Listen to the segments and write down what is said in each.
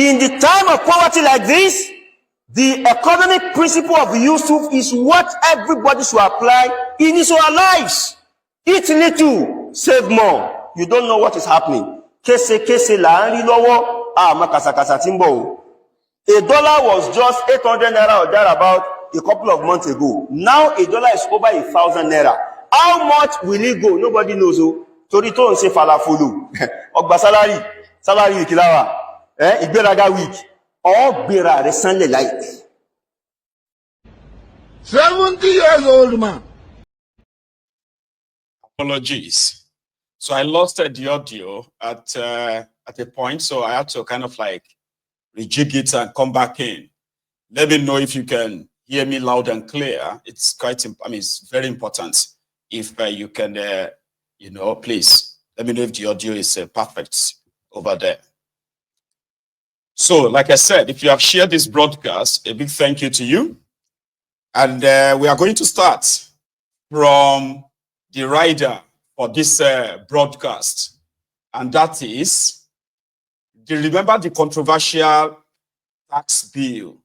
In the time of poverty like this, the economic principle of Yusuf is what everybody should apply in his own lives. Eat little, save more. You don't know what is happening. Kese la ń rí lọ́wọ́, àmọ́ kàsàkàsà tí ń bọ̀ o. A dollar was just 800 naira or thereabout a couple of months ago. Now a dollar is over 1,000 naira. How much will it go? Nobody knows. Torí tó ń ṣe falafolo. Ọgbà salary ìkìláwà. Ìgbéraga week. Ọgbéra rẹ̀ sánlẹ̀ láìpẹ́. 70 years old man. Apologies. So I lost the audio at a point, so I had to kind of like rejig it and come back in. Let me know if you can hear me loud and clear. It's quite, it's very important. If you can, please let me know if the audio is perfect over there. So, like I said, if you have shared this broadcast, a big thank you to you. And we are going to start from the rider for this broadcast. And that is, do you remember the controversial tax bill?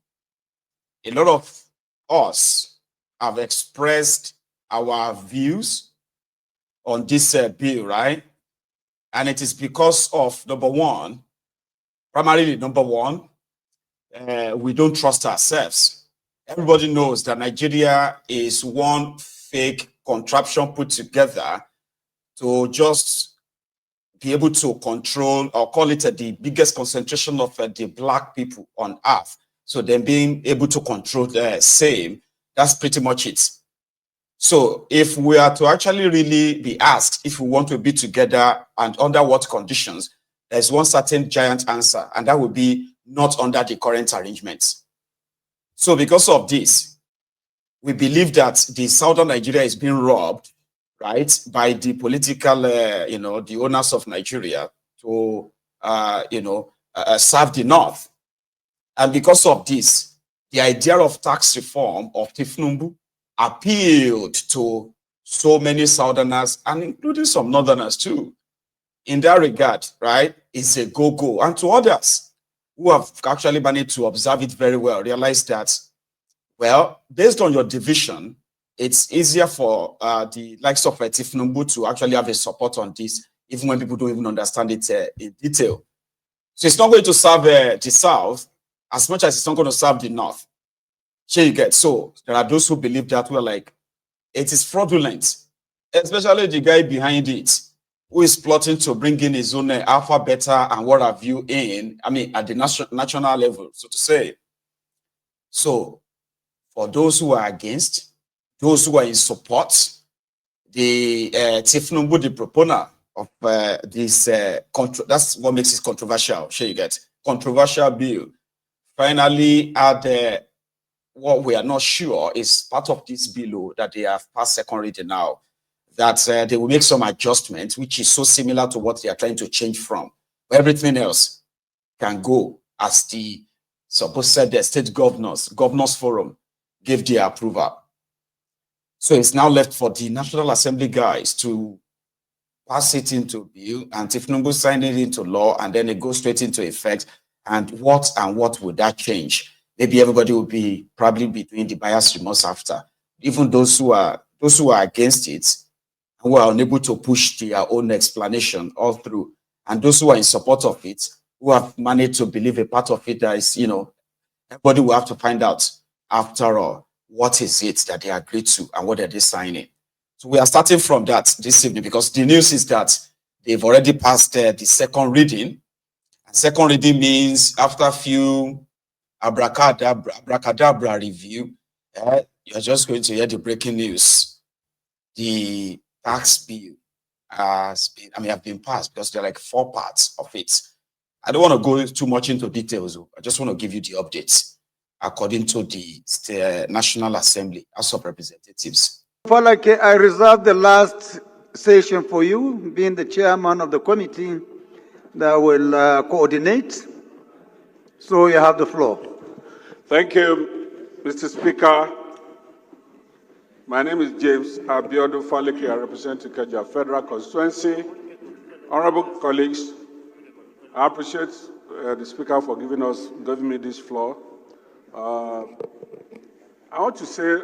A lot of us have expressed our views on this bill, right? And it is because of, primarily number one, we don't trust ourselves. Everybody knows that Nigeria is one fake contraption put together to just be able to control, or call it the biggest concentration of the black people on earth. So then being able to control the same, that's pretty much it. So if we are to actually really be asked if we want to be together and under what conditions, there's one certain giant answer, and that would be not under the current arrangements. So because of this, we believe that the southern Nigeria is being robbed, right, by the political, the owners of Nigeria to, serve the north. And because of this, the idea of tax reform of Tinubu appealed to so many southerners, and including some northerners too. In that regard, right, it's a go-go. And to others who have actually managed to observe it very well, realize that, well, based on your division, it's easier for the likes of Tinubu to actually have a support on this, even when people don't even understand it in detail. So it's not going to serve the South as much as it's not going to serve the North. Here you get. So there are those who believe that we're like, it is fraudulent, especially the guy behind it, who is plotting to bring in his own alpha, beta, and what have you in, at the national level, so to say. So for those who are against, those who are in support, the Tinubu, the proponent of this, that's what makes it controversial. Sure, you get controversial bill. Finally, at what we are not sure is part of this bill that they have passed second reading now, that they will make some adjustments, which is so similar to what they are trying to change from. Everything else can go as the supposed state governors forum gave their approval. So it's now left for the National Assembly guys to pass it into bill, and Tinubu sign it into law, and then it goes straight into effect. And what would that change? Maybe everybody will be probably between the bias remorse after. Even those who are against it, who are unable to push their own explanation all through, and those who are in support of it, who have managed to believe a part of it that is, everybody will have to find out after all, what is it that they agreed to and what are they signing. So we are starting from that this evening, because the news is that they've already passed the second reading. And second reading means after a few abracadabra review, you're just going to hear the breaking news. The tax bill has been passed, because there are like 4 parts of it. I don't want to go too much into details. I just want to give you the updates according to the National Assembly, House of Representatives. Falake, I reserve the last session for you, being the chairman of the committee that will coordinate. So you have the floor. Thank you, Mr. Speaker. My name is James Abiodun Faleke. I represent Ikeja Federal Constituency. Honorable colleagues, I appreciate the Speaker, for giving me this floor. I want to say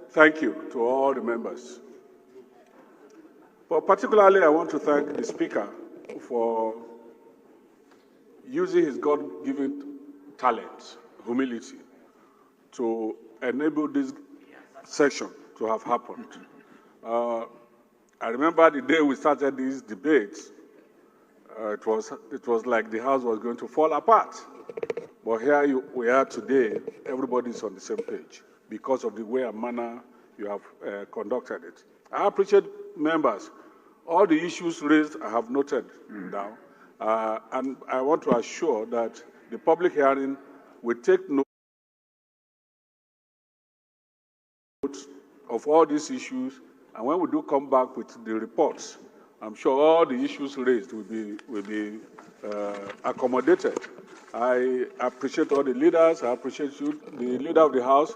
thank you to all the members. But particularly, I want to thank the Speaker for using his God-given talent, humility, to enable this session to have happened. I remember the day we started these debates, it was like the house was going to fall apart. But here we are today, everybody's on the same page because of the way and manner you have conducted it. I appreciate members. All the issues raised, I have noted down. And I want to assure that the public hearing will take note of all these issues, and when we do come back with the reports, I'm sure all the issues raised will be accommodated. I appreciate all the leaders. I appreciate you, the leader of the House.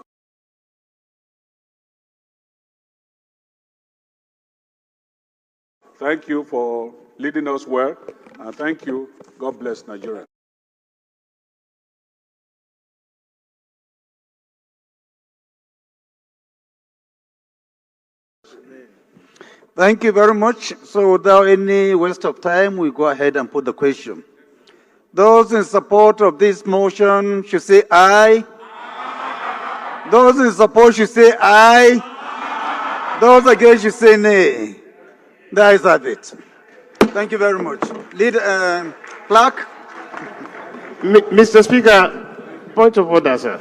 Thank you for leading us well, and thank you. God bless Nigeria. Thank you very much. So without any waste of time, we go ahead and put the question. Those in support of this motion should say aye. Those in support should say aye. Those against should say nay. The ayes have it. Thank you very much. Clerk. Mr. Speaker, point of order, sir.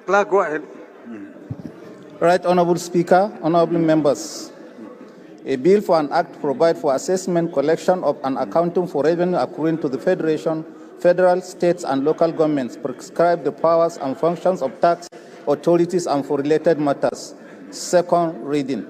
Clerk, go ahead. Right Honorable Speaker, honorable members. A bill for an act to provide for assessment, collection of, and accounting for revenue accruing to the Federation, federal, states, and local governments, prescribe the powers and functions of tax authorities and for related matters. Second reading.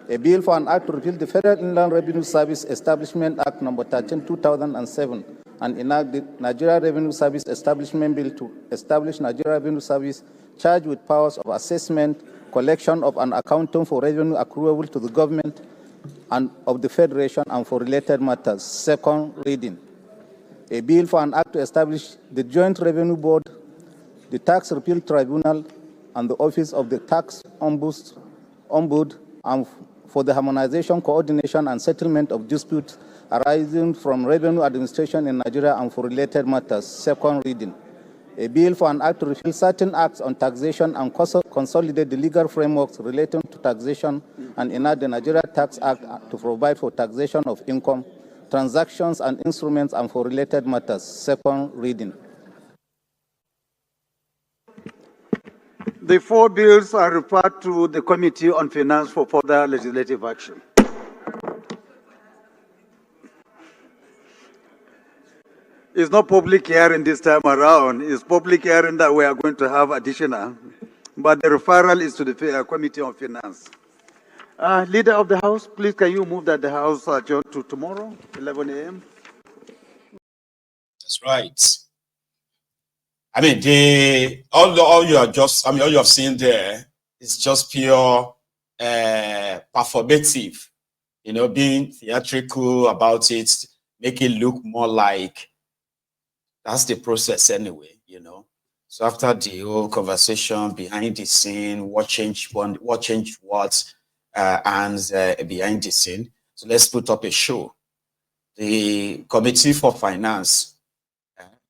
A bill for an act to repeal the Federal Inland Revenue Service Establishment Act No. 13, 2007, and enact the Nigeria Revenue Service Establishment Bill to establish Nigeria Revenue Service charged with powers of assessment, collection of, and accounting for revenue accruable to the government and of the Federation and for related matters. Second reading. A bill for an act to establish the Joint Revenue Board, the Tax Repeal Tribunal, and the Office of the Tax Ombud, and for the harmonization, coordination, and settlement of disputes arising from revenue administration in Nigeria and for related matters. Second reading. A bill for an act to repeal certain acts on taxation and consolidate the legal frameworks relating to taxation and enact the Nigeria Tax Act to provide for taxation of income, transactions, and instruments and for related matters. Second reading. The four bills are referred to the Committee on Finance for further legislative action. It's not public hearing this time around. It's public hearing that we are going to have additional. But the referral is to the Committee on Finance. Leader of the House, please can you move that the House adjourn to tomorrow, 11 a.m.? That's right. I mean, all you have seen there is just pure performative, being theatrical about it, make it look more like that's the process anyway, So after the whole conversation behind the scene, what changed what, and behind the scene. So let's put up a show. The Committee for Finance,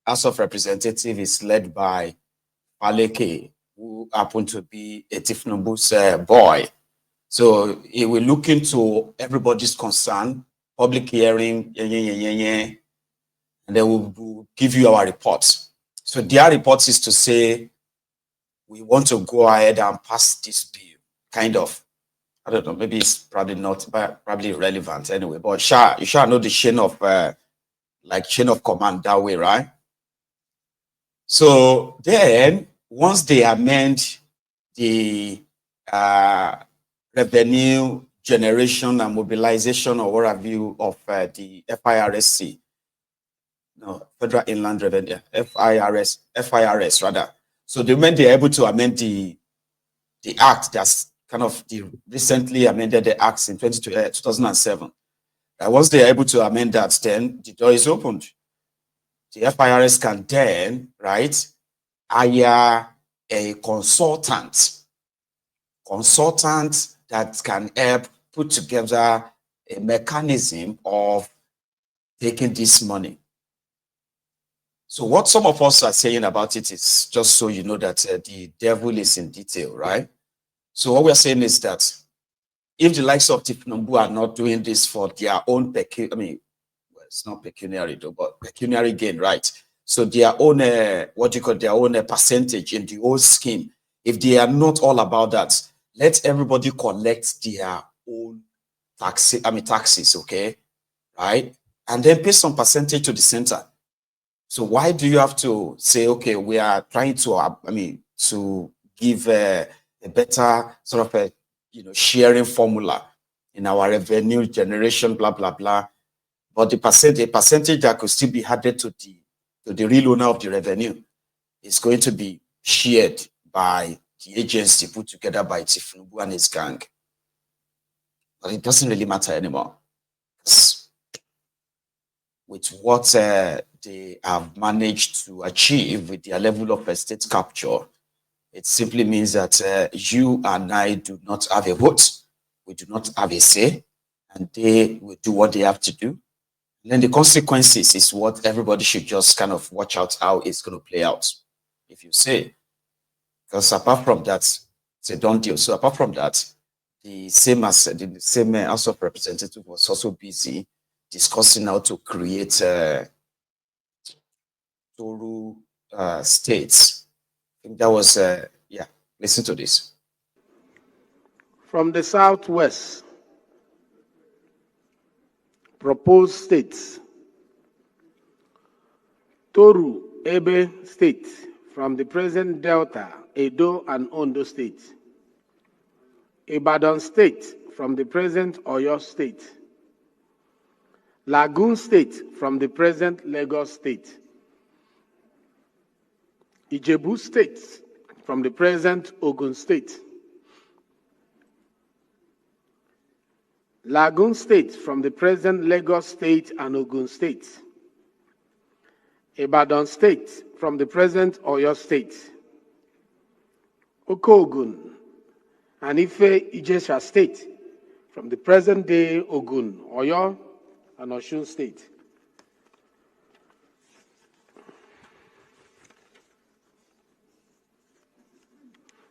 House of Representatives, is led by Faleke, who happened to be a Tinubu's boy. So he will look into everybody's concern, public hearing, and then we'll give you our reports. So their report is to say, we want to go ahead and pass this bill, kind of. I don't know, maybe it's probably not, but probably irrelevant anyway. But you shall know the chain of command that way, right? So then, once they amend the revenue generation and mobilization or what have you of the FIRSC, no, Federal Inland Revenue, FIRS rather. So the moment they're able to amend the act that's kind of recently amended the acts in 2007. Once they're able to amend that, then the door is opened. The FIRS can then, right, hire a consultant that can help put together a mechanism of taking this money. So what some of us are saying about it is just so you know that the devil is in detail, right? So what we're saying is that if the likes of Tinubu are not doing this for their own it's not pecuniary though, but pecuniary gain, right? So their own, their own percentage in the whole scheme. If they are not all about that, let everybody collect their own taxes, okay, right? And then pay some percentage to the center. So why do you have to say, okay, we are trying to, to give a better sort of a, sharing formula in our revenue generation, blah, blah, blah. But a percentage that could still be added to the real owner of the revenue is going to be shared by the agency put together by Tinubu and his gang. But it doesn't really matter anymore. With what they have managed to achieve with their level of state capture, it simply means that you and I do not have a vote, we do not have a say, and they will do what they have to do. And then the consequences is what everybody should just kind of watch out how it's going to play out, if you say. Because apart from that, it's a done deal. So apart from that, the same House of Representatives was also busy discussing how to create Toru states. I think that was, listen to this. From the southwest, proposed states: Toru Ebe State from the present Delta, Edo and Ondo State. Ibadan State from the present Oyo State. Lagoon State from the present Lagos State. Ijebu State from the present Ogun State. Lagoon State from the present Lagos State and Ogun State. Ibadan State from the present Oyo State. Okogun and Ife Ijesha State from the present day Ogun, Oyo, and Osun State.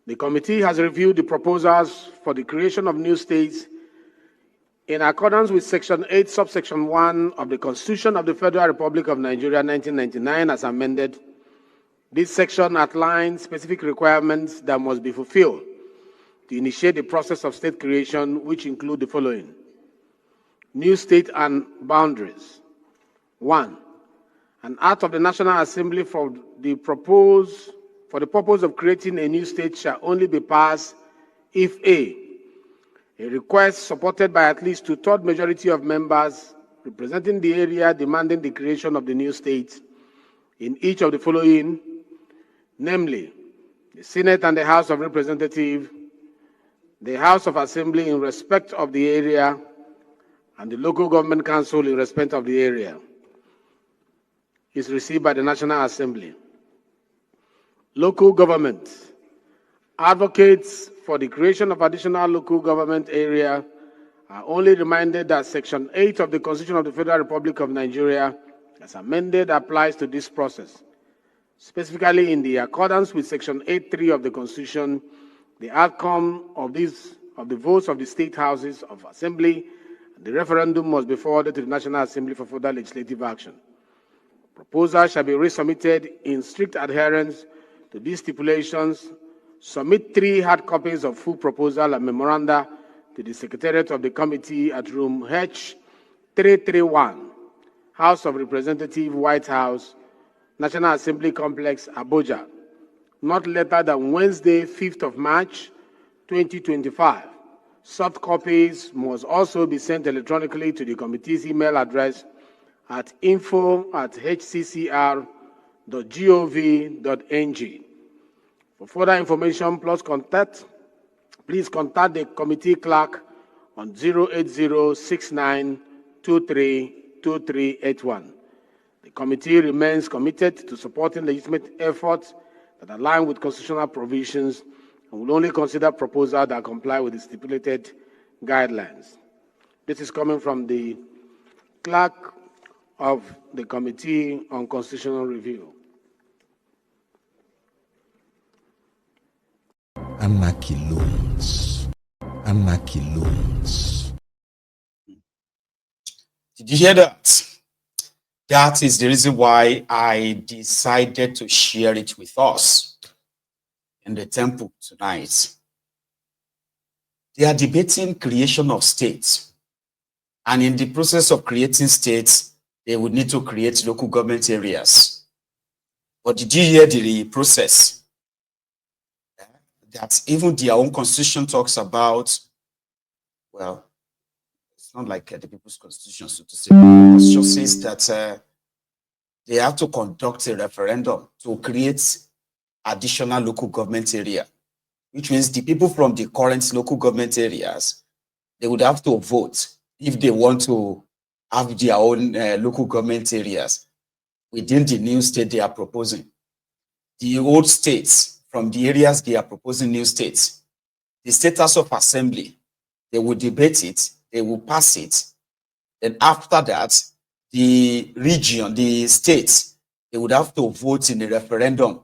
The committee has reviewed the proposals for the creation of new states in accordance with Section 8, Subsection 1 of the Constitution of the Federal Republic of Nigeria, 1999, as amended. This section outlines specific requirements that must be fulfilled to initiate the process of state creation, which include the following: new state and boundaries. 1. An act of the National Assembly for the purpose of creating a new state shall only be passed if a request supported by at least 2/3 majority of members representing the area demanding the creation of the new state in each of the following, namely, the Senate and the House of Representatives, the House of Assembly in respect of the area, and the Local Government Council in respect of the area, is received by the National Assembly. Local government. Advocates for the creation of additional local government area are only reminded that Section 8 of the Constitution of the Federal Republic of Nigeria, as amended, applies to this process. Specifically, in the accordance with Section 8.3 of the Constitution, the outcome of the votes of the state houses of assembly and the referendum must be forwarded to the National Assembly for further legislative action. Proposals shall be resubmitted in strict adherence to these stipulations. Submit 3 hard copies of full proposal and memoranda to the Secretariat of the Committee at room H331, House of Representatives, White House, National Assembly Complex, Abuja, not later than Wednesday, 5th of March, 2025. Soft copies must also be sent electronically to the committee's email address at info@hccr.gov.ng. For further information, please contact the committee clerk on 08069232381. The committee remains committed to supporting legitimate efforts that align with constitutional provisions and will only consider proposals that comply with the stipulated guidelines. This is coming from the clerk of the Committee on Constitutional Review. Anarchy loans. Anarchy loans. Did you hear that? That is the reason why I decided to share it with us in the temple tonight. They are debating creation of states. And in the process of creating states, they would need to create local government areas. But did you hear the process? That even their own constitution talks about, well, it's not like the people's constitution, so to say. The constitution says that they have to conduct a referendum to create additional local government area, which means the people from the current local government areas, they would have to vote if they want to have their own local government areas within the new state they are proposing. The old states, from the areas they are proposing new states, the State House of Assembly, they will debate it, they will pass it. Then after that, the region, the states, they would have to vote in a referendum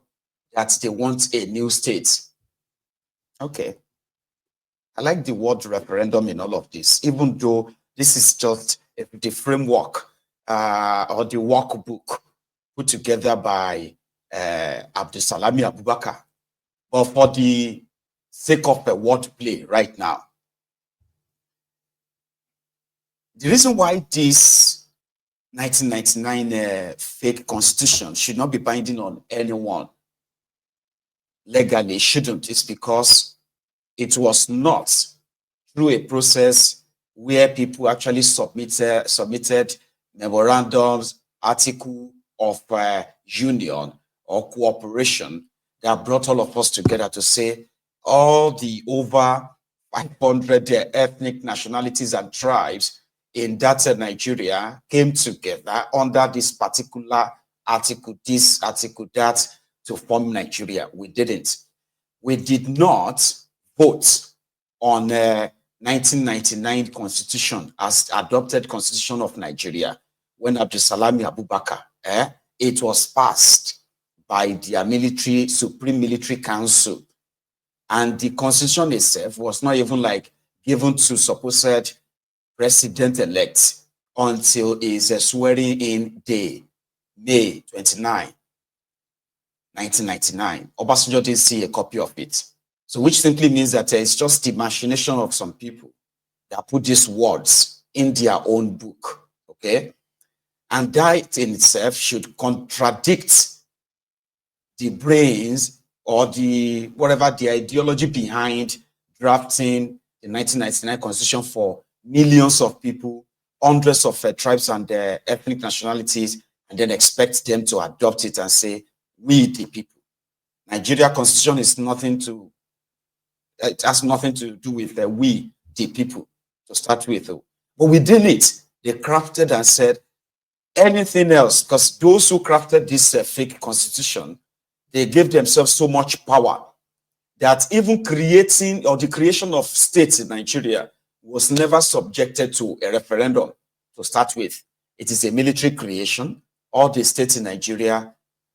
that they want a new state. Okay. I like the word referendum in all of this, even though this is just the framework or the workbook put together by Abdusalami Abubakar. But for the sake of a wordplay right now, the reason why this 1999 fake constitution should not be binding on anyone legally, shouldn't, is because it was not through a process where people actually submitted memorandums, article of union or cooperation that brought all of us together to say all the over 500 ethnic nationalities and tribes in that Nigeria came together under this particular article, this article, that, to form Nigeria. We didn't. We did not vote on 1999 constitution as adopted constitution of Nigeria when Abdusalami Abubakar, it was passed by their military, Supreme Military Council. And the constitution itself was not even like given to supposed president-elect until his swearing in day, May 29, 1999. Obasanjo didn't see a copy of it. So which simply means that it's just the machination of some people that put these words in their own book, okay? And that in itself should contradict the brains or the whatever the ideology behind drafting the 1999 constitution for millions of people, hundreds of tribes and ethnic nationalities, and then expect them to adopt it and say, we the people. Nigeria constitution is nothing to, it has nothing to do with we the people to start with. But within it, they crafted and said anything else, because those who crafted this fake constitution, they gave themselves so much power that even creating or the creation of states in Nigeria was never subjected to a referendum to start with. It is a military creation. All the states in Nigeria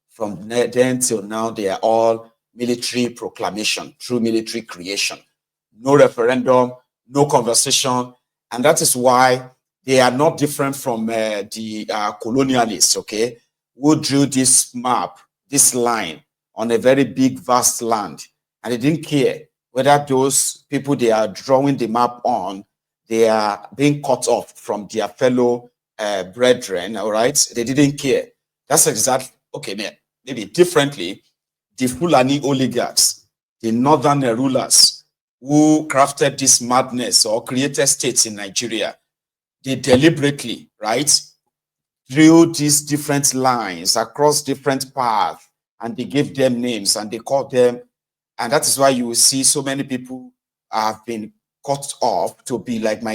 from then till now, they are all military proclamation, through military creation. No referendum, no conversation. And that is why they are not different from the colonialists, okay, who drew this map, this line on a very big, vast land. And they didn't care whether those people they are drawing the map on, they are being cut off from their fellow brethren, all right? They didn't care. That's exactly, okay, maybe differently, the Fulani oligarchs, the northern rulers who crafted this madness or created states in Nigeria, they deliberately, right, drew these different lines across different paths, and they gave them names and they called them, and that is why you will see so many people have been cut off to be like my